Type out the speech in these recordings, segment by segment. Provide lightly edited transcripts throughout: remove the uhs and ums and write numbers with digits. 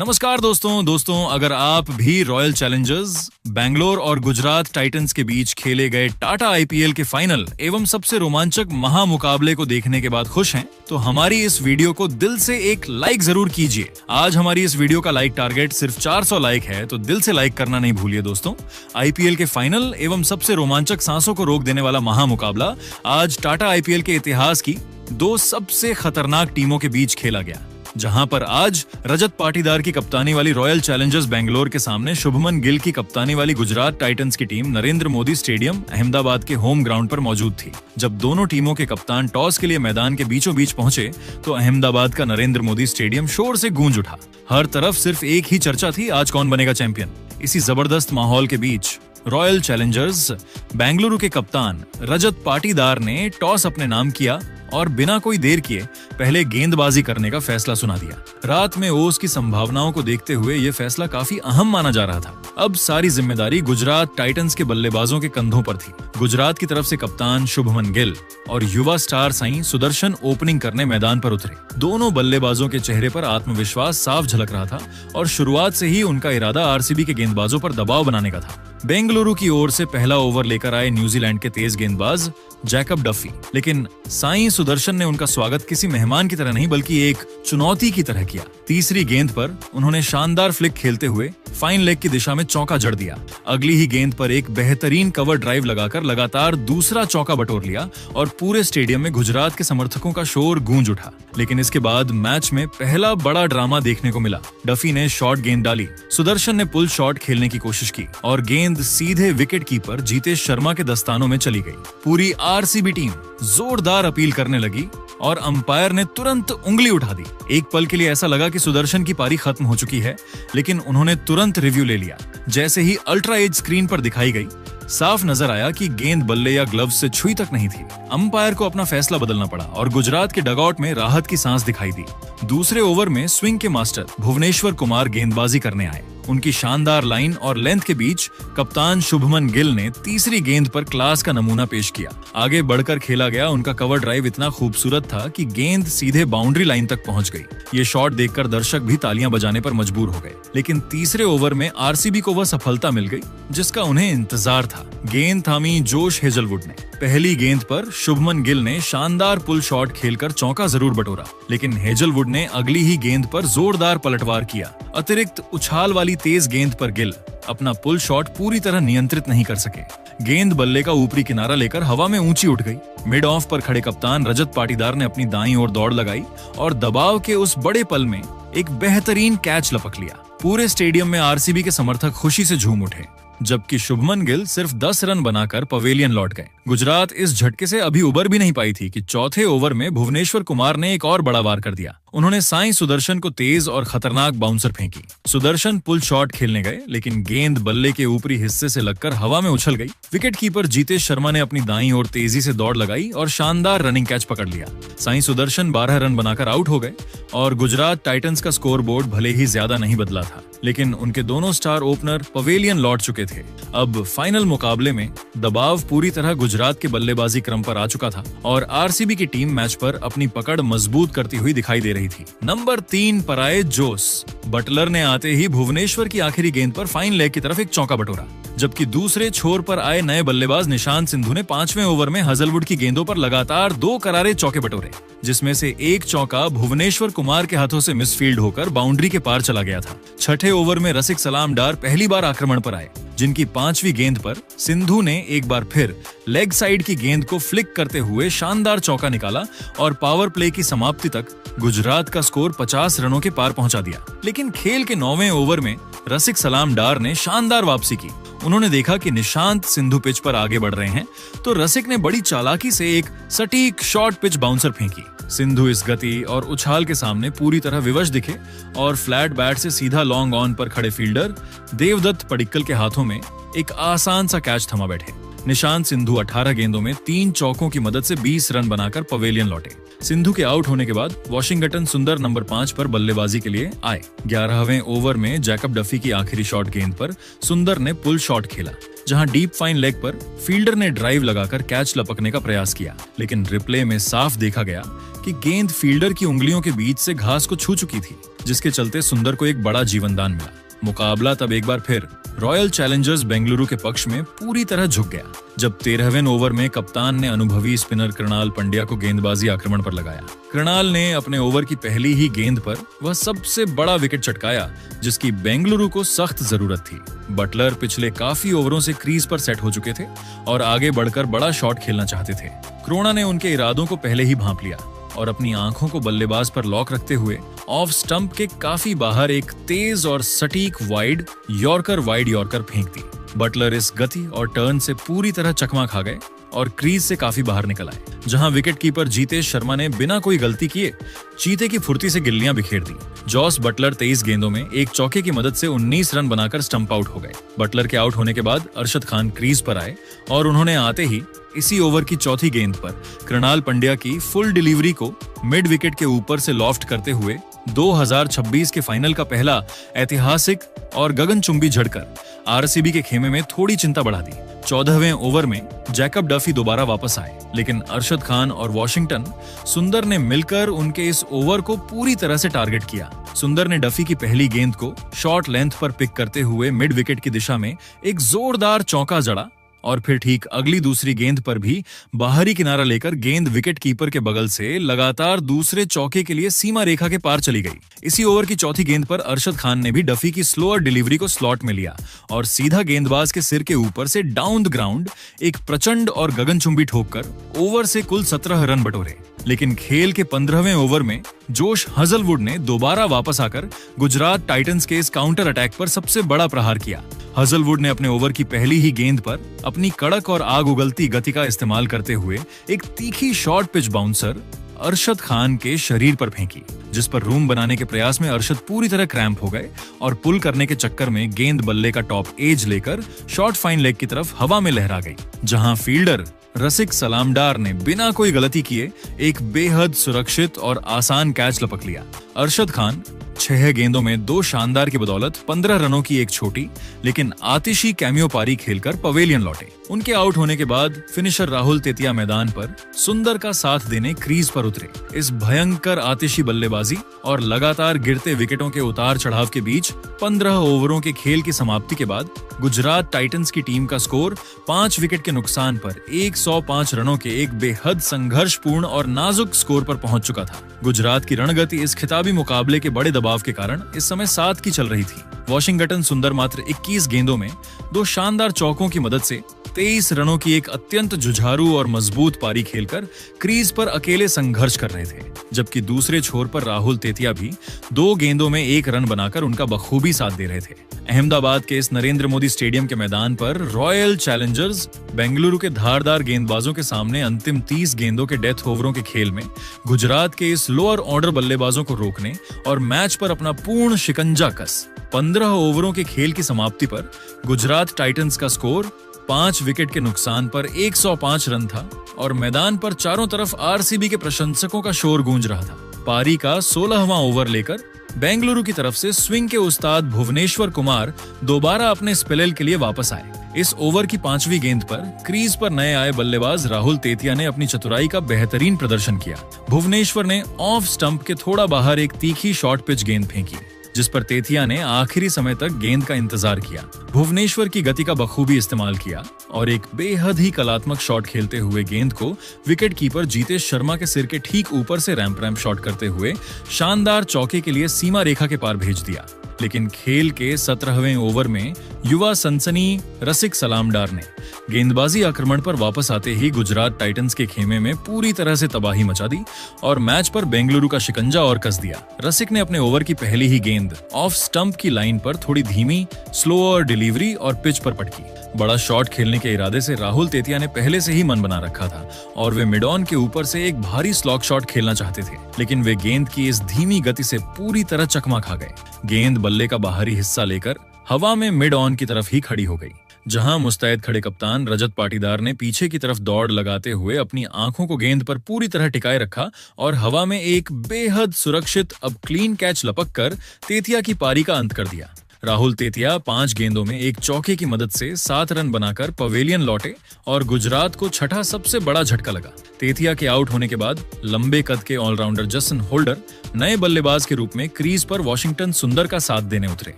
नमस्कार दोस्तों अगर आप भी रॉयल चैलेंजर्स बैंगलोर और गुजरात टाइटंस के बीच खेले गए टाटा आईपीएल के फाइनल एवं सबसे रोमांचक महामुकाबले को देखने के बाद खुश हैं, तो हमारी इस वीडियो को दिल से एक लाइक जरूर कीजिए। आज हमारी इस वीडियो का लाइक टारगेट सिर्फ 400 लाइक है, तो दिल से लाइक करना नहीं भूलिए दोस्तों। आईपीएल के फाइनल एवं सबसे रोमांचक सांसों को रोक देने वाला महामुकाबला आज टाटा आईपीएल के इतिहास की दो सबसे खतरनाक टीमों के बीच खेला गया, जहां पर आज रजत पाटीदार की कप्तानी वाली रॉयल चैलेंजर्स बैंगलोर के सामने शुभमन गिल की कप्तानी वाली गुजरात टाइटंस की टीम नरेंद्र मोदी स्टेडियम अहमदाबाद के होम ग्राउंड पर मौजूद थी। जब दोनों टीमों के कप्तान टॉस के लिए मैदान के बीचों बीच पहुंचे तो अहमदाबाद का नरेंद्र मोदी स्टेडियम शोर से गूंज उठा। हर तरफ सिर्फ एक ही चर्चा थी, आज कौन बनेगा चैंपियन। इसी जबरदस्त माहौल के बीच रॉयल चैलेंजर्स बेंगलुरु के कप्तान रजत पाटीदार ने टॉस अपने नाम किया और बिना कोई देर किए पहले गेंदबाजी करने का फैसला सुना दिया। रात में ओस की संभावनाओं को देखते हुए यह फैसला काफी अहम माना जा रहा था। अब सारी जिम्मेदारी गुजरात टाइटंस के बल्लेबाजों के कंधों पर थी। गुजरात की तरफ से कप्तान शुभमन गिल और युवा स्टार साईं सुदर्शन ओपनिंग करने मैदान पर उतरे। दोनों बल्लेबाजों के चेहरे पर आत्मविश्वास साफ झलक रहा था और शुरुआत से ही उनका इरादा आरसीबी के गेंदबाजों पर दबाव बनाने का था। बेंगलुरु की ओर से पहला ओवर लेकर आए न्यूजीलैंड के तेज गेंदबाज जैकब डफी, लेकिन साईं सुदर्शन ने उनका स्वागत किसी मेहमान की तरह नहीं बल्कि एक चुनौती की तरह किया। तीसरी गेंद पर उन्होंने शानदार फ्लिक खेलते हुए फाइन लेग की दिशा में चौका जड़ दिया। अगली ही गेंद पर एक बेहतरीन कवर ड्राइव लगाकर लगातार दूसरा चौका बटोर लिया और पूरे स्टेडियम में गुजरात के समर्थकों का शोर गूंज उठा। लेकिन इसके बाद मैच में पहला बड़ा ड्रामा देखने को मिला। डफी ने शॉर्ट गेंद डाली, सुदर्शन ने पुल शॉट खेलने की कोशिश की और गेंद सीधे विकेट कीपर जीतेश शर्मा के दस्तानों में चली गई। पूरी आरसीबी टीम जोरदार अपील करने लगी और अंपायर ने तुरंत उंगली उठा दी। एक पल के लिए ऐसा लगा कि सुदर्शन की पारी खत्म हो चुकी है, लेकिन उन्होंने तुरंत रिव्यू ले लिया। जैसे ही अल्ट्रा एज स्क्रीन पर दिखाई गई, साफ नजर आया कि गेंद बल्ले या ग्लव्स से छुई तक नहीं थी। अंपायर को अपना फैसला बदलना पड़ा और गुजरात के डगआउट में राहत की सांस दिखाई दी। दूसरे ओवर में स्विंग के मास्टर भुवनेश्वर कुमार गेंदबाजी करने आए। उनकी शानदार लाइन और लेंथ के बीच कप्तान शुभमन गिल ने तीसरी गेंद पर क्लास का नमूना पेश किया। आगे बढ़कर खेला गया उनका कवर ड्राइव इतना खूबसूरत था कि गेंद सीधे बाउंड्री लाइन तक पहुंच गई। ये शॉट देखकर दर्शक भी तालियां बजाने पर मजबूर हो गए। लेकिन तीसरे ओवर में आरसीबी को वह सफलता मिल गई जिसका उन्हें इंतजार था। गेंद थामी जोश हेजलवुड ने। पहली गेंद पर शुभमन गिल ने शानदार पुल शॉट खेलकर चौका जरूर बटोरा, लेकिन हेजलवुड ने अगली ही गेंद पर जोरदार पलटवार किया। अतिरिक्त उछाल वाली तेज गेंद पर गिल अपना पुल शॉट पूरी तरह नियंत्रित नहीं कर सके। गेंद बल्ले का ऊपरी किनारा लेकर हवा में ऊंची उठ गई। मिड ऑफ पर खड़े कप्तान रजत पाटीदार ने अपनी दाईं ओर दौड़ लगाई और दबाव के उस बड़े पल में एक बेहतरीन कैच लपक लिया। पूरे स्टेडियम में आरसीबी के समर्थक खुशी से झूम उठे, जबकि शुभमन गिल सिर्फ 10 रन बनाकर पवेलियन लौट गए। गुजरात इस झटके से अभी उबर भी नहीं पाई थी कि चौथे ओवर में भुवनेश्वर कुमार ने एक और बड़ा वार कर दिया। उन्होंने साईं सुदर्शन को तेज और खतरनाक बाउंसर फेंकी। सुदर्शन पुल शॉट खेलने गए, लेकिन गेंद बल्ले के ऊपरी हिस्से से लगकर हवा में उछल गई। विकेट कीपर जीतेश शर्मा ने अपनी दाईं ओर तेजी से दौड़ लगाई और शानदार रनिंग कैच पकड़ लिया। साईं सुदर्शन 12 रन बनाकर आउट हो गए और गुजरात टाइटंस का स्कोर बोर्ड भले ही ज्यादा नहीं बदला था, लेकिन उनके दोनों स्टार ओपनर पवेलियन लौट चुके थे। अब फाइनल मुकाबले में दबाव पूरी तरह गुजरात के बल्लेबाजी क्रम पर आ चुका था और आरसीबी की टीम मैच पर अपनी पकड़ मजबूत करती हुई दिखाई दे रही थी। नंबर 3 पर आए जोस। बटलर ने आते ही भुवनेश्वर की आखिरी गेंद पर फाइन लेग की तरफ एक चौका बटोरा, जबकि दूसरे छोर पर आए नए बल्लेबाज निशांत सिंधु ने 5वें ओवर में हजलवुड की गेंदों पर लगातार 2 करारे चौके बटोरे, जिसमें से एक चौका भुवनेश्वर कुमार के हाथों से मिसफील्ड होकर बाउंड्री के पार चला गया था। छठे ओवर में रसिक सलाम डार पहली बार आक्रमण पर आए, जिनकी 5वीं गेंद पर सिंधु ने एक बार फिर लेग साइड की गेंद को फ्लिक करते हुए शानदार चौका निकाला और पावर प्ले की समाप्ति तक गुजरात का स्कोर 50 रनों के पार पहुंचा दिया। लेकिन खेल के 9वें ओवर में रसिक सलाम डार ने शानदार वापसी की। उन्होंने देखा कि निशांत सिंधु पिच पर आगे बढ़ रहे हैं, तो रसिक ने बड़ी चालाकी से एक सटीक शॉर्ट पिच बाउंसर फेंकी। सिंधु इस गति और उछाल के सामने पूरी तरह विवश दिखे और फ्लैट बैट से सीधा लॉन्ग ऑन पर खड़े फील्डर देवदत्त पडिक्कल के हाथों में एक आसान सा कैच थमा बैठे। निशांत सिंधु 18 गेंदों में 3 चौकों की मदद से 20 रन बनाकर पवेलियन लौटे। सिंधु के आउट होने के बाद वॉशिंगटन सुंदर नंबर 5 पर बल्लेबाजी के लिए आए। 11वें ओवर में जैकब डफी की आखिरी शॉट गेंद पर सुंदर ने पुल शॉट खेला, जहां डीप फाइन लेग पर फील्डर ने ड्राइव लगाकर कैच लपकने का प्रयास किया, लेकिन रिप्ले में साफ देखा गया कि गेंद फील्डर की उंगलियों के बीच से घास को छू चुकी थी। जिसके चलते सुंदर को एक बड़ा जीवनदान मिला। मुकाबला तब एक बार फिर रॉयल चैलेंजर्स बेंगलुरु के पक्ष में पूरी तरह झुक गया जब 13वें ओवर में कप्तान ने अनुभवी स्पिनर कृणाल पंड्या को गेंदबाजी आक्रमण पर लगाया। कृणाल ने अपने ओवर की पहली ही गेंद पर वह सबसे बड़ा विकेट चटकाया जिसकी बेंगलुरु को सख्त जरूरत थी। बटलर पिछले काफी ओवरों से क्रीज पर सेट हो चुके थे और आगे बढ़कर बड़ा शॉट खेलना चाहते थे। क्रोना ने उनके इरादों को पहले ही भांप लिया और अपनी आंखों को बल्लेबाज पर लॉक रखते हुए ऑफ स्टंप के काफी बाहर एक तेज और सटीक वाइड यॉर्कर फेंक दी। बटलर इस गति और टर्न से पूरी तरह चकमा खा गए और क्रीज से काफी बाहर निकल आए, जहां विकेट कीपर जीतेश शर्मा ने बिना कोई गलती किए चीते की फुर्ती से गिल्लियां बिखेर दी। जॉस बटलर 23 गेंदों में एक चौके की मदद से 19 रन बनाकर स्टंप आउट हो गए। बटलर के आउट होने के बाद अरशद खान क्रीज पर आए और उन्होंने आते ही इसी ओवर की चौथी गेंद पर कृणाल पंड्या की फुल डिलीवरी को मिड विकेट के ऊपर से लॉफ्ट करते हुए 2026 के फाइनल का पहला ऐतिहासिक और गगनचुंबी झटकर आरसीबी के खेमे में थोड़ी चिंता बढ़ा दी। 14वें ओवर में जैकब डफी दोबारा वापस आए, लेकिन अरशद खान और वॉशिंगटन सुंदर ने मिलकर उनके इस ओवर को पूरी तरह से टारगेट किया। सुंदर ने डफी की पहली गेंद को शॉर्ट लेंथ पर पिक करते हुए मिड विकेट की दिशा में एक जोरदार चौका जड़ा और फिर ठीक अगली दूसरी गेंद पर भी बाहरी किनारा लेकर गेंद विकेट कीपर के बगल से लगातार दूसरे चौके के लिए सीमा रेखा के पार चली गई। इसी ओवर की चौथी गेंद पर अरशद खान ने भी डफी की स्लोअर डिलीवरी को स्लॉट में लिया और सीधा गेंदबाज के सिर के ऊपर से डाउन द ग्राउंड एक प्रचंड और गगनचुंबी ठोककर ओवर से कुल 17 रन बटोरे। लेकिन खेल के 15वें ओवर में जोश हजलवुड ने दोबारा वापस आकर गुजरात टाइटंस के इस काउंटर अटैक पर सबसे बड़ा प्रहार किया। हजलवुड ने अपने ओवर की पहली ही गेंद पर अपनी कड़क और आग उगलती गति का इस्तेमाल करते हुए एक तीखी short pitch bouncer Arshad Khan के शरीर पर फेंकी, जिस पर रूम बनाने के प्रयास में अरशद पूरी तरह क्रैम्प हो गए और पुल करने के चक्कर में गेंद बल्ले का टॉप एज लेकर शॉर्ट फाइन लेग की तरफ हवा में लहरा गई, जहां फील्डर रसिक सलामडार ने बिना कोई गलती किए एक बेहद सुरक्षित और आसान कैच लपक लिया। अरशद खान 6 गेंदों में 2 शानदार की बदौलत 15 रनों की एक छोटी लेकिन आतिशी कैमियो पारी खेलकर पवेलियन लौटे। उनके आउट होने के बाद फिनिशर राहुल तेतिया मैदान पर सुंदर का साथ देने क्रीज पर उतरे। इस भयंकर आतिशी बल्लेबाजी और लगातार गिरते विकेटों के उतार चढ़ाव के बीच 15 ओवरों के खेल की समाप्ति के बाद गुजरात टाइटंस की टीम का स्कोर 5 विकेट के नुकसान पर 105 रनों के एक बेहद संघर्षपूर्ण और नाजुक स्कोर पर पहुंच चुका था। गुजरात की रणगति इस खिताबी मुकाबले के बड़े दबाव के कारण इस समय 7 की चल रही थी। वॉशिंगटन सुंदर मात्र 21 गेंदों में 2 शानदार चौकों की मदद से 23 रनों की एक अत्यंत जुझारू और मजबूत पारी खेलकर क्रीज पर अकेले संघर्ष कर रहे थे, जबकि दूसरे छोर पर राहुल तेतिया भी 2 गेंदों में 1 रन बनाकर उनका बखूबी साथ दे रहे थे। अहमदाबाद के इस नरेंद्र मोदी स्टेडियम के मैदान पर रॉयल चैलेंजर्स बेंगलुरु के धारदार गेंदबाजों के सामने अंतिम 30 गेंदों के डेथ ओवरों के खेल में गुजरात के इस लोअर ऑर्डर बल्लेबाजों को रोकने और मैच पर अपना पूर्ण शिकंजा कस 15 ओवरों के खेल की समाप्ति पर गुजरात टाइटंस का स्कोर 5 विकेट के नुकसान पर 105 रन था और मैदान पर चारों तरफ आरसीबी के प्रशंसकों का शोर गूंज रहा था। पारी का 16वां ओवर लेकर बेंगलुरु की तरफ से स्विंग के उस्ताद भुवनेश्वर कुमार दोबारा अपने स्पेल के लिए वापस आए। इस ओवर की 5वीं गेंद पर क्रीज पर नए आए बल्लेबाज राहुल तेतिया ने अपनी चतुराई का बेहतरीन प्रदर्शन किया। भुवनेश्वर ने ऑफ स्टंप के थोड़ा बाहर एक तीखी शॉर्ट पिच गेंद फेंकी, जिस पर तेतिया ने आखिरी समय तक गेंद का इंतजार किया। भुवनेश्वर की गति का बखूबी इस्तेमाल किया और एक बेहद ही कलात्मक शॉट खेलते हुए गेंद को विकेट कीपर जीतेश शर्मा के सिर के ठीक ऊपर से रैंप शॉट करते हुए शानदार चौके के लिए सीमा रेखा के पार भेज दिया। लेकिन खेल के 17वें ओवर में युवा सनसनी रसिक सलामडार ने गेंदबाजी आक्रमण पर वापस आते ही गुजरात टाइटंस के खेमे में पूरी तरह से तबाही मचा दी और मैच पर बेंगलुरु का शिकंजा और कस दिया। रसिक ने अपने ओवर की पहली ही गेंद ऑफ स्टंप की लाइन पर थोड़ी धीमी स्लोअर डिलीवरी और पिच पर पटकी। बड़ा शॉट खेलने के इरादे से राहुल तेतिया ने पहले से ही मन बना रखा था और वे मिड ऑन के ऊपर से एक भारी स्लॉग शॉट खेलना चाहते थे, लेकिन वे गेंद की इस धीमी गति से पूरी तरह चकमा खा गए। गेंद बल्ले का बाहरी हिस्सा लेकर हवा में मिड ऑन की तरफ ही खड़ी हो गई, जहां मुस्तैद खड़े कप्तान रजत पाटीदार ने पीछे की तरफ दौड़ लगाते हुए अपनी आंखों को गेंद पर पूरी तरह टिकाए रखा और हवा में एक बेहद सुरक्षित अब क्लीन कैच लपक कर तेतिया की पारी का अंत कर दिया। राहुल तेतिया 5 गेंदों में एक चौके की मदद से 7 रन बनाकर पवेलियन लौटे और गुजरात को छठा सबसे बड़ा झटका लगा। तेतिया के आउट होने के बाद लंबे कद के ऑलराउंडर जसन होल्डर नए बल्लेबाज के रूप में क्रीज पर वॉशिंगटन सुंदर का साथ देने उतरे।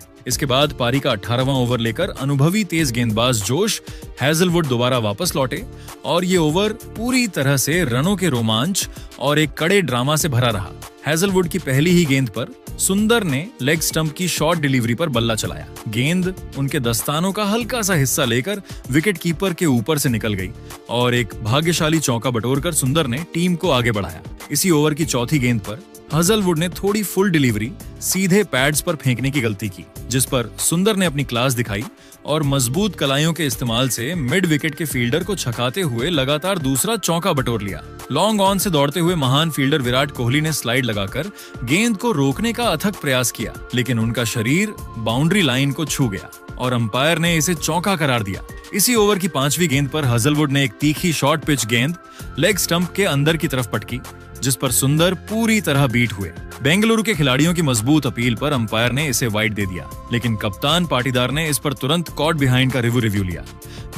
इसके बाद पारी का 18वां ओवर लेकर अनुभवी तेज गेंदबाज जोश हैजलवुड दोबारा वापस लौटे और ये ओवर पूरी तरह से रनों के रोमांच और एक कड़े ड्रामा से भरा रहा। हैजलवुड की पहली ही गेंद पर सुंदर ने लेग स्टंप की शॉर्ट डिलीवरी पर बल्ला चलाया। गेंद उनके दस्तानों का हल्का सा हिस्सा लेकर विकेट कीपर के ऊपर से निकल गई और एक भाग्यशाली चौका बटोरकर सुंदर ने टीम को आगे बढ़ाया। इसी ओवर की चौथी गेंद पर हैजलवुड ने थोड़ी फुल डिलीवरी सीधे पैड्स पर फेंकने की गलती की, जिस पर सुंदर ने अपनी क्लास दिखाई और मजबूत कलाइयों के इस्तेमाल से मिड विकेट के फील्डर को छकाते हुए लगातार दूसरा चौका बटोर लिया। लॉन्ग ऑन से दौड़ते हुए महान फील्डर विराट कोहली ने स्लाइड लगाकर गेंद को रोकने का अथक प्रयास किया, लेकिन उनका शरीर बाउंड्री लाइन को छू गया और अंपायर ने इसे चौका करार दिया। इसी ओवर की 5वीं गेंद पर हैजलवुड ने एक तीखी शॉर्ट पिच गेंद लेग स्टंप के अंदर की तरफ पटकी, जिस पर सुंदर पूरी तरह बीट हुए। बेंगलुरु के खिलाड़ियों की मजबूत अपील पर अंपायर ने इसे वाइड दे दिया, लेकिन कप्तान पाटीदार ने इस पर तुरंत कॉट बिहाइंड का रिव्यू लिया,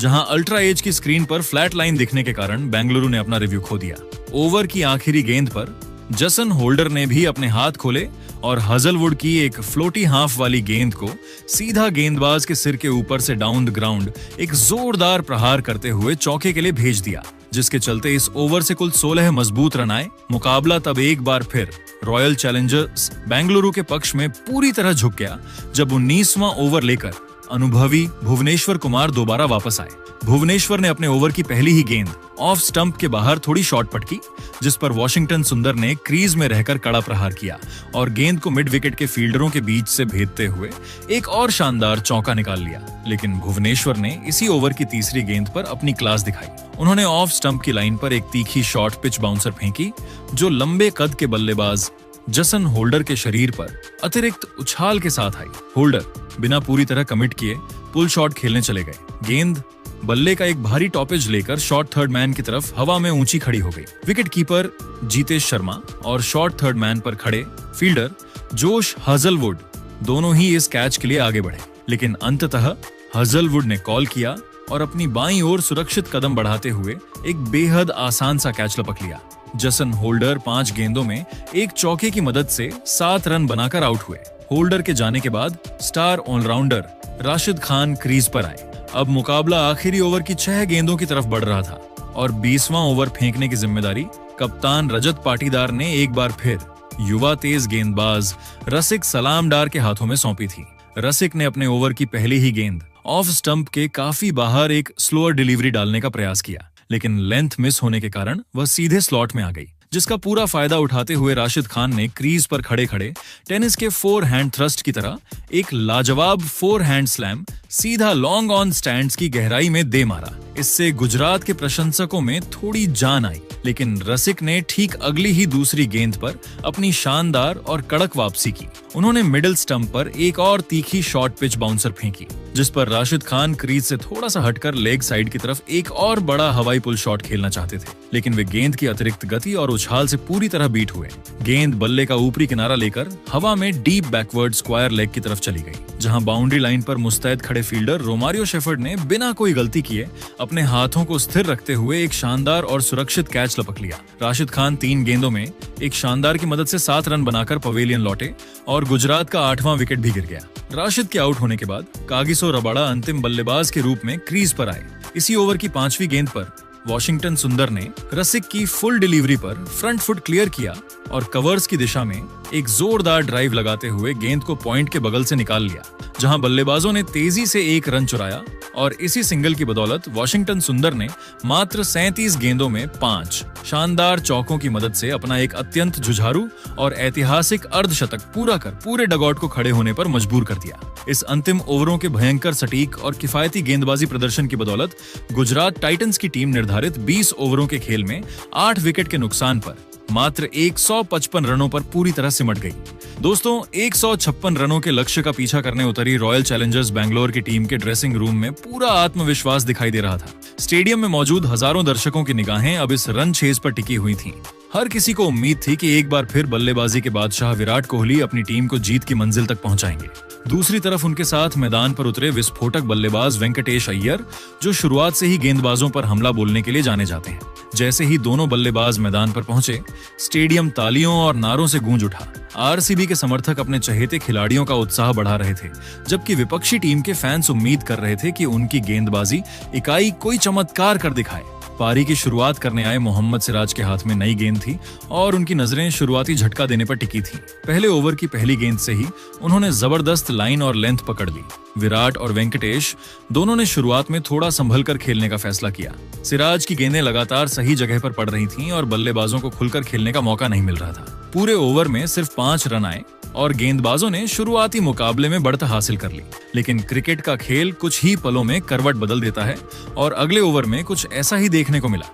जहां अल्ट्रा एज की स्क्रीन पर फ्लैट लाइन दिखने के कारण बेंगलुरु ने अपना रिव्यू खो दिया। ओवर की आखिरी गेंद पर जसन होल्डर ने भी अपने हाथ खोले और हैजलवुड की एक फ्लोटी हाफ वाली गेंद को सीधा गेंदबाज के सिर के ऊपर से डाउन द ग्राउंड एक जोरदार प्रहार करते हुए चौके के लिए भेज दिया, जिसके चलते इस ओवर से कुल 16 मजबूत रन आए। मुकाबला तब एक बार फिर रॉयल चैलेंजर्स बेंगलुरु के पक्ष में पूरी तरह झुक गया, जब 19वां ओवर लेकर अनुभवी भुवनेश्वर कुमार दोबारा वापस आए। भुवनेश्वर ने अपने ओवर की पहली ही गेंद ऑफ स्टंप के बाहर थोड़ी शॉर्ट पटकी, जिस पर वॉशिंगटन सुंदर ने क्रीज में रहकर कड़ा प्रहार किया और गेंद को मिड विकेट के फील्डरों के बीच से भेदते हुए एक और शानदार चौका निकाल लिया। लेकिन भुवनेश्वर ने इसी ओवर की तीसरी गेंद पर अपनी क्लास दिखाई। उन्होंने ऑफ स्टंप की लाइन पर एक तीखी शॉर्ट पिच बाउंसर फेंकी, जो लंबे कद के बल्लेबाज जसन होल्डर के शरीर पर अतिरिक्त उछाल के साथ आई। होल्डर बिना पूरी तरह कमिट किए पुल शॉट खेलने चले गए। गेंद बल्ले का एक भारी टॉपेज लेकर शॉर्ट थर्ड मैन की तरफ हवा में ऊंची खड़ी हो गई। विकेट कीपर जीतेश शर्मा और शॉर्ट थर्ड मैन पर खड़े फील्डर जोश हैजलवुड दोनों ही इस कैच के लिए आगे बढ़े, लेकिन अंततः हैजलवुड ने कॉल किया और अपनी बाईं ओर सुरक्षित कदम बढ़ाते हुए एक बेहद आसान सा कैच लपक लिया। जसन होल्डर 5 गेंदों में एक चौके की मदद से 7 रन बनाकर आउट हुए। होल्डर के जाने के बाद star allrounder Rashid Khan crease पर आए। अब मुकाबला आखिरी ओवर की 6 गेंदों की तरफ बढ़ रहा था और 20वां ओवर फेंकने की जिम्मेदारी कप्तान रजत पाटीदार ने एक बार फिर युवा तेज गेंदबाज रसिक सलामडार के हाथों में सौंपी थी। रसिक ने अपने ओवर की पहली ही गेंद ऑफ स्टंप के काफी बाहर एक स्लोअर डिलीवरी डालने का प्रयास किया, लेकिन लेंथ मिस होने के कारण वह सीधे स्लॉट में आ गई, जिसका पूरा फायदा उठाते हुए राशिद खान ने क्रीज पर खड़े खड़े टेनिस के 4 हैंड थ्रस्ट की तरह एक लाजवाब 4 हैंड स्लैम सीधा लॉन्ग ऑन स्टैंड्स की गहराई में दे मारा। इससे गुजरात के प्रशंसकों में थोड़ी जान आई, लेकिन रसिक ने ठीक अगली ही दूसरी गेंद पर अपनी शानदार और कड़क वापसी की। उन्होंने मिडिल स्टंप पर एक और तीखी शॉर्ट पिच बाउंसर फेंकी, जिस पर राशिद खान क्रीज से थोड़ा सा हटकर लेग साइड की तरफ एक और बड़ा हवाई पुल शॉट खेलना चाहते थे, लेकिन वे गेंद की अतिरिक्त गति और उछाल से पूरी तरह बीट हुए। गेंद बल्ले का ऊपरी किनारा लेकर हवा में डीप बैकवर्ड स्क्वायर लेग की तरफ चली गई, जहां बाउंड्री लाइन पर मुस्तैद खड़े फील्डर रोमारियो शेफर्ड ने बिना कोई गलती किए अपने हाथों को स्थिर रखते हुए एक शानदार और सुरक्षित कैच लपक लिया। राशिद खान 3 गेंदों में एक शानदार की मदद से 7 रन बनाकर पवेलियन लौटे और गुजरात का 8वां विकेट भी गिर गया। राशिद के आउट होने के बाद कागिसो रबाड़ा अंतिम बल्लेबाज के रूप में क्रीज पर आए। इसी ओवर की 5वीं गेंद पर वॉशिंगटन सुंदर ने रसिक की फुल डिलीवरी पर फ्रंट फुट क्लियर किया और कवर्स की दिशा में एक जोरदार ड्राइव लगाते हुए गेंद को पॉइंट के बगल से निकाल लिया, जहां बल्लेबाजों ने तेजी से 1 रन चुराया और इसी सिंगल की बदौलत वॉशिंगटन सुंदर ने मात्र 37 गेंदों में 5 शानदार चौकों की मदद से अपना एक अत्यंत जुझारू और ऐतिहासिक अर्धशतक पूरा कर पूरे डगआउट को खड़े होने पर मजबूर कर दिया। इस अंतिम ओवरों के भयंकर सटीक और किफायती गेंदबाजी प्रदर्शन की बदौलत गुजरात टाइटंस की टीम निर्धारित 20 ओवरों के खेल में 8 विकेट के नुकसान पर मात्र 155 रनों पर पूरी तरह सिमट गई। दोस्तों, 156 रनों के लक्ष्य का पीछा करने उतरी रॉयल चैलेंजर्स बैंगलोर की टीम के ड्रेसिंग रूम में पूरा आत्मविश्वास दिखाई दे रहा था। स्टेडियम में मौजूद हजारों दर्शकों की निगाहें अब इस रन चेज पर टिकी हुई थीं। हर किसी को उम्मीद थी कि एक बार फिर बल्लेबाजी के बादशाह विराट कोहली अपनी टीम को जीत की मंजिल तक पहुंचाएंगे। दूसरी तरफ उनके साथ मैदान पर उतरे विस्फोटक बल्लेबाज वेंकटेश अय्यर, जो शुरुआत से ही गेंदबाजों पर हमला बोलने के लिए जाने जाते हैं। जैसे ही दोनों बल्लेबाज मैदान पर पहुंचे, स्टेडियम तालियों और नारों से गूंज उठा। आरसीबी के समर्थक अपने चहेते खिलाड़ियों का उत्साह बढ़ा रहे थे, जबकि विपक्षी टीम के फैंस उम्मीद कर रहे थे कि उनकी गेंदबाजी इकाई कोई चमत्कार कर दिखाए। पारी की शुरुआत करने आए मोहम्मद सिराज के हाथ में नई गेंद थी और उनकी नजरें शुरुआती झटका देने पर टिकी थी। पहले ओवर की पहली गेंद से ही उन्होंने जबरदस्त लाइन और लेंथ पकड़ ली। विराट और वेंकटेश दोनों ने शुरुआत में थोड़ा संभल कर खेलने का फैसला किया। सिराज की गेंदें लगातार सही जगह पर पड़ रही थीं और बल्लेबाजों को खुलकर खेलने का मौका नहीं मिल रहा था। पूरे ओवर में सिर्फ 5 रन आए और गेंदबाजों ने शुरुआती मुकाबले में बढ़त हासिल कर ली। लेकिन क्रिकेट का खेल कुछ ही पलों में करवट बदल देता है और अगले ओवर में कुछ ऐसा ही देखने को मिला।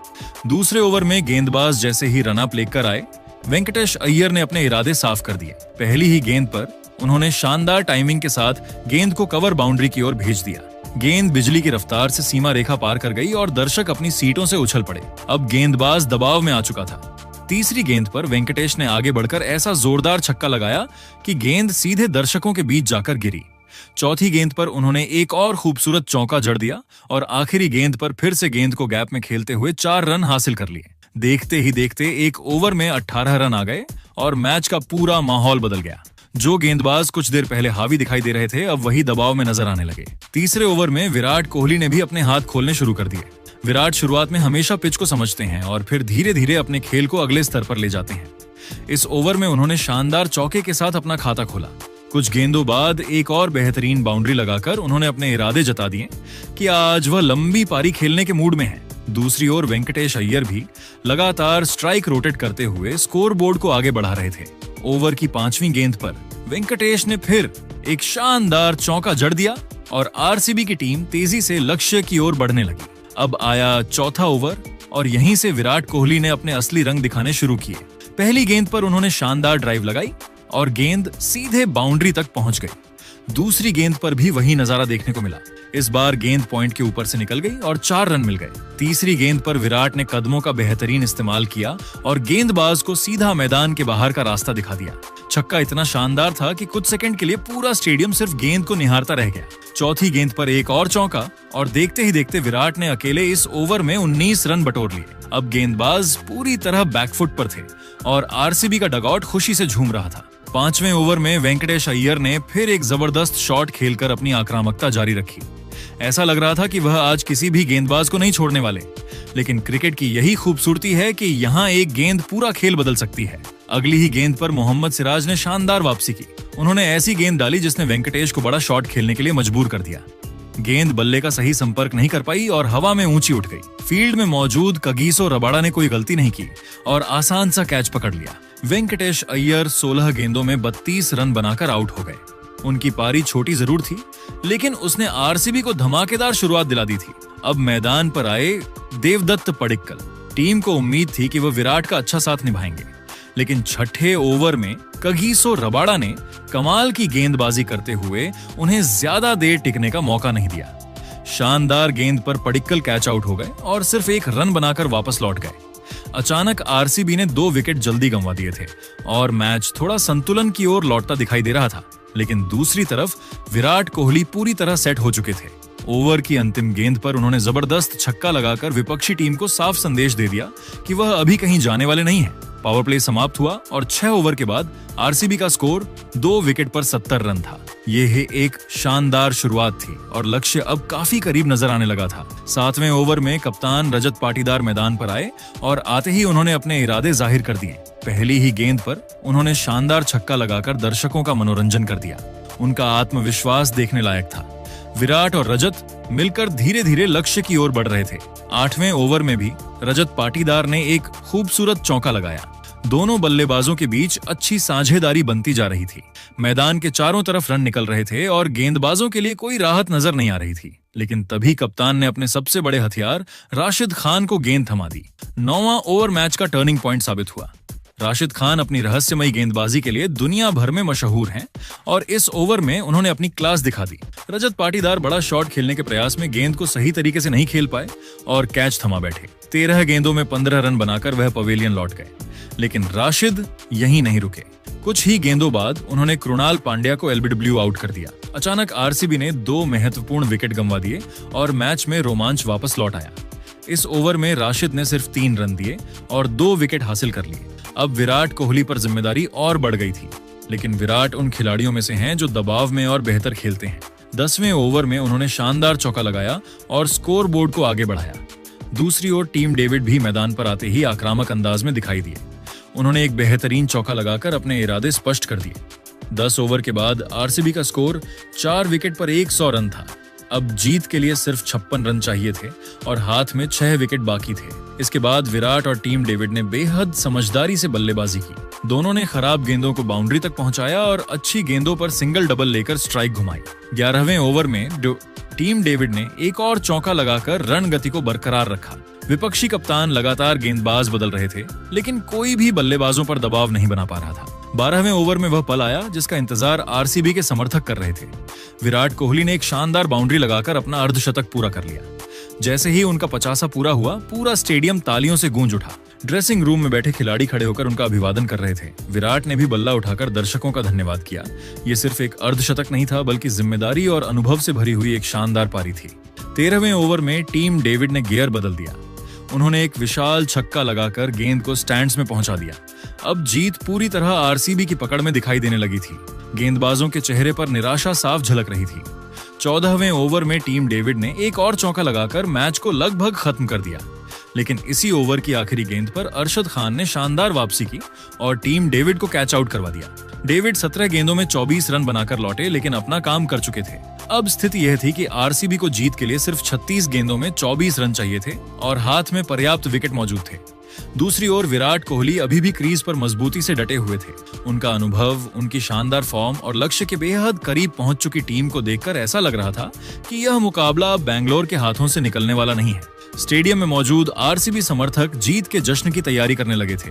दूसरे ओवर में गेंदबाज जैसे ही रन अप लेकर आए, वेंकटेश अय्यर ने अपने इरादे साफ कर दिए। पहली ही गेंद पर उन्होंने शानदार टाइमिंग के साथ गेंद को कवर बाउंड्री की ओर भेज दिया। गेंद बिजली की रफ्तार से सीमा रेखा पार कर गई और दर्शक अपनी सीटों से उछल पड़े। अब गेंदबाज दबाव में आ चुका था। तीसरी गेंद पर वेंकटेश ने आगे बढ़कर ऐसा जोरदार छक्का लगाया कि गेंद सीधे दर्शकों के बीच जाकर गिरी। चौथी गेंद पर उन्होंने एक और खूबसूरत चौका जड़ दिया और आखिरी गेंद पर फिर से गेंद को गैप में खेलते हुए 4 रन हासिल कर लिए। देखते ही देखते एक ओवर में 18 रन आ गए और मैच का पूरा माहौल बदल गया। जो गेंदबाज कुछ देर पहले हावी दिखाई दे रहे थे, अब वही दबाव में नजर आने लगे। तीसरे ओवर में विराट कोहली ने भी अपने हाथ खोलने शुरू कर दिए। विराट शुरुआत में हमेशा पिच को समझते हैं और फिर धीरे धीरे अपने खेल को अगले स्तर पर ले जाते हैं। इस ओवर में उन्होंने शानदार चौके के साथ अपना खाता खोला। कुछ गेंदों बाद एक और बेहतरीन बाउंड्री लगाकर उन्होंने अपने इरादे जता दिए कि आज वह लंबी पारी खेलने के मूड में है। दूसरी ओर वेंकटेश अय्यर भी लगातार स्ट्राइक रोटेट करते हुए स्कोर बोर्ड को आगे बढ़ा रहे थे। ओवर की 5वीं गेंद पर वेंकटेश ने फिर एक शानदार चौका जड़ दिया और आरसीबी की टीम तेजी से लक्ष्य की ओर बढ़ने लगी। अब आया चौथा ओवर और यहीं से विराट कोहली ने अपने असली रंग दिखाने शुरू किए। पहली गेंद पर उन्होंने शानदार ड्राइव लगाई और गेंद सीधे बाउंड्री तक पहुंच गई। दूसरी गेंद पर भी वही नजारा देखने को मिला। इस बार गेंद पॉइंट के ऊपर से निकल गई और 4 रन मिल गए। तीसरी गेंद पर विराट ने कदमों का बेहतरीन इस्तेमाल किया और गेंदबाज को सीधा मैदान के बाहर का रास्ता दिखा दिया। छक्का इतना शानदार था कि कुछ सेकंड के लिए पूरा स्टेडियम सिर्फ गेंद को निहारता रह गया। चौथी गेंद पर एक और चौका और देखते ही देखते विराट ने अकेले इस ओवर में 19 रन बटोर लिए। अब गेंदबाज पूरी तरह बैकफुट पर थे और आरसीबी का डगआउट खुशी से झूम रहा था। 5वें ओवर में वेंकटेश अय्यर ने फिर एक जबरदस्त शॉट खेलकर अपनी आक्रामकता जारी रखी। ऐसा लग रहा था कि वह आज किसी भी गेंदबाज को नहीं छोड़ने वाले। लेकिन क्रिकेट की यही खूबसूरती है कि यहाँ एक गेंद पूरा खेल बदल सकती है। अगली ही गेंद पर मोहम्मद सिराज ने शानदार वापसी की। उन्होंने ऐसी गेंद डाली जिसने वेंकटेश को बड़ा शॉट खेलने के लिए मजबूर कर दिया। गेंद बल्ले का सही संपर्क नहीं कर पाई और हवा में ऊंची उठ गई। फील्ड में मौजूद कगिसो रबाडा ने कोई गलती नहीं की और आसान सा कैच पकड़ लिया। वेंकटेश अय्यर 16 गेंदों में 32 रन बनाकर आउट हो गए। उनकी पारी छोटी जरूर थी, लेकिन उसने आरसीबी को धमाकेदार शुरुआत दिला दी थी। अब मैदान पर आए देवदत्त पडिक्कल। टीम को उम्मीद थी कि वह विराट का अच्छा साथ निभाएंगे, लेकिन छठे ओवर में कगिसो रबाडा ने कमाल की गेंदबाजी करते हुए उन्हें ज्यादा देर टिकने का मौका नहीं दिया। शानदार गेंद पर पडिक्कल कैच आउट हो गए और सिर्फ 1 रन बनाकर वापस लौट गए। अचानक आरसीबी ने 2 विकेट जल्दी गंवा दिए थे और मैच थोड़ा संतुलन की ओर लौटता दिखाई दे रहा था। लेकिन दूसरी तरफ विराट कोहली पूरी तरह सेट हो चुके थे। ओवर की अंतिम गेंद पर उन्होंने जबरदस्त छक्का लगाकर विपक्षी टीम को साफ संदेश दे दिया कि वह अभी कहीं जाने वाले नहीं है। पावर प्ले समाप्त हुआ और 6 ओवर के बाद आरसीबी का स्कोर 2 विकेट पर 70 रन था। यह एक शानदार शुरुआत थी और लक्ष्य अब काफी करीब नजर आने लगा था। 7वें ओवर में कप्तान रजत पाटीदार मैदान पर आए और आते ही उन्होंने अपने इरादे जाहिर कर दिए। पहली ही गेंद पर उन्होंने शानदार छक्का लगाकर दर्शकों का मनोरंजन कर दिया। उनका आत्मविश्वास देखने लायक था। विराट और रजत मिलकर धीरे धीरे लक्ष्य की ओर बढ़ रहे थे। 8वें ओवर में भी रजत पाटीदार ने एक खूबसूरत चौका लगाया। दोनों बल्लेबाजों के बीच अच्छी साझेदारी बनती जा रही थी। मैदान के चारों तरफ रन निकल रहे थे और गेंदबाजों के लिए कोई राहत नजर नहीं आ रही थी। लेकिन तभी कप्तान ने अपने सबसे बड़े हथियार राशिद खान को गेंद थमा दी। 9वां ओवर मैच का टर्निंग पॉइंट साबित हुआ। राशिद खान अपनी रहस्यमयी गेंदबाजी के लिए दुनिया भर में मशहूर हैं और इस ओवर में उन्होंने अपनी क्लास दिखा दी। रजत पाटीदार बड़ा शॉट खेलने के प्रयास में गेंद को सही तरीके से नहीं खेल पाए और कैच थमा बैठे। 13 गेंदों में 15 रन बनाकर वह पवेलियन लौट गए, लेकिन राशिद यहीं नहीं रुके। कुछ ही गेंदों बाद उन्होंने कृणाल पांड्या को एलबीडब्ल्यू आउट कर दिया। अचानक आरसीबी ने 2 महत्वपूर्ण विकेट गंवा दिए और मैच में रोमांच वापस लौट आया। इस ओवर में राशिद ने सिर्फ 3 रन दिए और 2 विकेट हासिल कर लिए। अब विराट कोहली पर जिम्मेदारी और बढ़ गई थी, लेकिन विराट उन खिलाड़ियों में से हैं जो दबाव में और बेहतर खेलते हैं। 10वें ओवर में उन्होंने शानदार चौका लगाया और स्कोर बोर्ड को आगे बढ़ाया। दूसरी ओर टीम डेविड भी मैदान पर आते ही आक्रामक अंदाज में दिखाई दिए। उन्होंने एक बेहतरीन चौका लगाकर अपने इरादे स्पष्ट कर दिए। 10 ओवर के बाद आरसीबी का स्कोर 4 विकेट पर 100 रन था। अब जीत के लिए सिर्फ 56 रन चाहिए थे और हाथ में 6 विकेट बाकी थे। इसके बाद विराट और टीम डेविड ने बेहद समझदारी से बल्लेबाजी की। दोनों ने खराब गेंदों को बाउंड्री तक पहुंचाया और अच्छी गेंदों पर सिंगल डबल लेकर स्ट्राइक घुमाई। 11वें ओवर में टीम डेविड ने एक और चौका लगाकर रन गति को बरकरार रखा। विपक्षी कप्तान लगातार गेंदबाज बदल रहे थे, लेकिन कोई भी बल्लेबाजों पर दबाव नहीं बना पा रहा था। 12वें ओवर में वह पल आया जिसका इंतजार आरसीबी के समर्थक कर रहे थे। विराट कोहली ने एक शानदार बाउंड्री लगाकर अपना अर्धशतक पूरा कर लिया। जैसे ही उनका 50 पूरा हुआ, पूरा स्टेडियम तालियों से गूंज उठा। ड्रेसिंग रूम में बैठे खिलाड़ी खड़े होकर उनका अभिवादन कर रहे थे। विराट ने भी बल्ला उठाकर दर्शकों का धन्यवाद किया। ये सिर्फ एक अर्धशतक नहीं था, बल्कि जिम्मेदारी और अनुभव से भरी हुई एक शानदार पारी थी। 13वें ओवर में टीम डेविड ने गियर बदल दिया। उन्होंने एक विशाल छक्का लगाकर गेंद को स्टैंड्स में पहुंचा दिया। अब जीत पूरी तरह आरसीबी की पकड़ में दिखाई देने लगी थी। गेंदबाजों के चेहरे पर निराशा साफ झलक रही थी। 14वें ओवर में टीम डेविड ने एक और चौका लगाकर मैच को लगभग खत्म कर दिया, लेकिन इसी ओवर की आखिरी गेंद पर अरशद खान ने शानदार वापसी की और टीम डेविड को कैच आउट करवा दिया। डेविड 17 गेंदों में 24 रन बनाकर लौटे, लेकिन अपना काम कर चुके थे। अब स्थिति यह थी कि आरसीबी को जीत के लिए सिर्फ 36 गेंदों में 24 रन चाहिए थे और हाथ में पर्याप्त विकेट मौजूद थे। दूसरी ओर विराट कोहली अभी भी क्रीज पर मजबूती से डटे हुए थे। उनका अनुभव, उनकी शानदार फॉर्म और लक्ष्य के बेहद करीब पहुंच चुकी टीम को देखकर ऐसा लग रहा था कि यह मुकाबला बैंगलोर के हाथों से निकलने वाला नहीं है। स्टेडियम में मौजूद आरसीबी समर्थक जीत के जश्न की तैयारी करने लगे थे।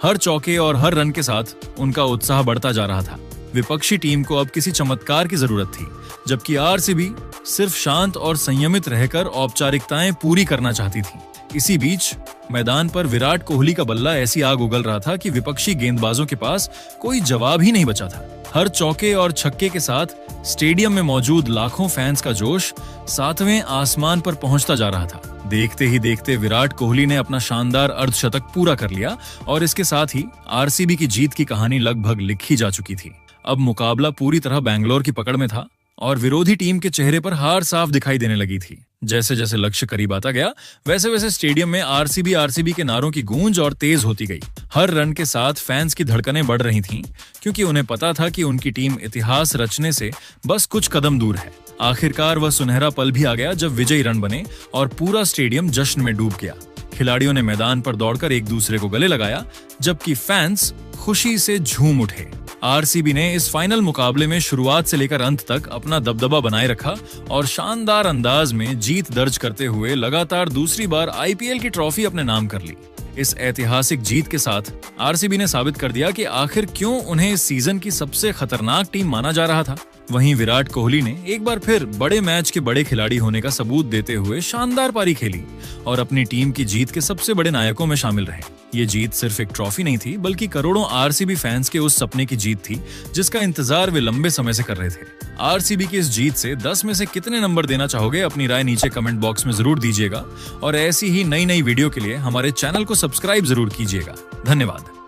हर चौके और हर रन के साथ उनका उत्साह बढ़ता जा रहा था। विपक्षी टीम को अब किसी चमत्कार की जरूरत थी, जबकि आरसीबी सिर्फ शांत और संयमित रहकर औपचारिकताएं पूरी करना चाहती थी। इसी बीच मैदान पर विराट कोहली का बल्ला ऐसी आग उगल रहा था कि विपक्षी गेंदबाजों के पास कोई जवाब ही नहीं बचा था। हर चौके और छक्के के साथ स्टेडियम में मौजूद लाखों फैंस का जोश 7वें आसमान पर पहुंचता जा रहा था। देखते ही देखते विराट कोहली ने अपना शानदार अर्धशतक पूरा कर लिया और इसके साथ ही आरसीबी की जीत की कहानी लगभग लिखी जा चुकी थी। अब मुकाबला पूरी तरह बैंगलोर की पकड़ में था और विरोधी टीम के चेहरे पर हार साफ दिखाई देने लगी थी। जैसे जैसे लक्ष्य करीब आता गया, वैसे वैसे स्टेडियम में आरसीबी के नारों की गूंज और तेज होती गई। हर रन के साथ फैंस की धड़कनें बढ़ रही थीं, क्योंकि उन्हें पता था कि उनकी टीम इतिहास रचने से बस कुछ कदम दूर है। आखिरकार वह सुनहरा पल भी आ गया जब विजयी रन बने और पूरा स्टेडियम जश्न में डूब गया। खिलाड़ियों ने मैदान पर दौड़कर एक दूसरे को गले लगाया, जबकि फैंस खुशी से झूम उठे। आरसीबी ने इस फाइनल मुकाबले में शुरुआत से लेकर अंत तक अपना दबदबा बनाए रखा और शानदार अंदाज में जीत दर्ज करते हुए लगातार दूसरी बार आईपीएल की ट्रॉफी अपने नाम कर ली। इस ऐतिहासिक जीत के साथ आरसीबी ने साबित कर दिया कि आखिर क्यों उन्हें इस सीजन की सबसे खतरनाक टीम माना जा रहा था। वहीं विराट कोहली ने एक बार फिर बड़े मैच के बड़े खिलाड़ी होने का सबूत देते हुए शानदार पारी खेली और अपनी टीम की जीत के सबसे बड़े नायकों में शामिल रहे। ये जीत सिर्फ एक ट्रॉफी नहीं थी, बल्कि करोड़ों आरसीबी फैंस के उस सपने की जीत थी जिसका इंतजार वे लंबे समय से कर रहे थे। आरसीबी की इस जीत से 10 में से कितने नंबर देना चाहोगे, अपनी राय नीचे कमेंट बॉक्स में जरूर दीजिएगा और ऐसी ही नई वीडियो के लिए हमारे चैनल को सब्सक्राइब जरूर कीजिएगा। धन्यवाद।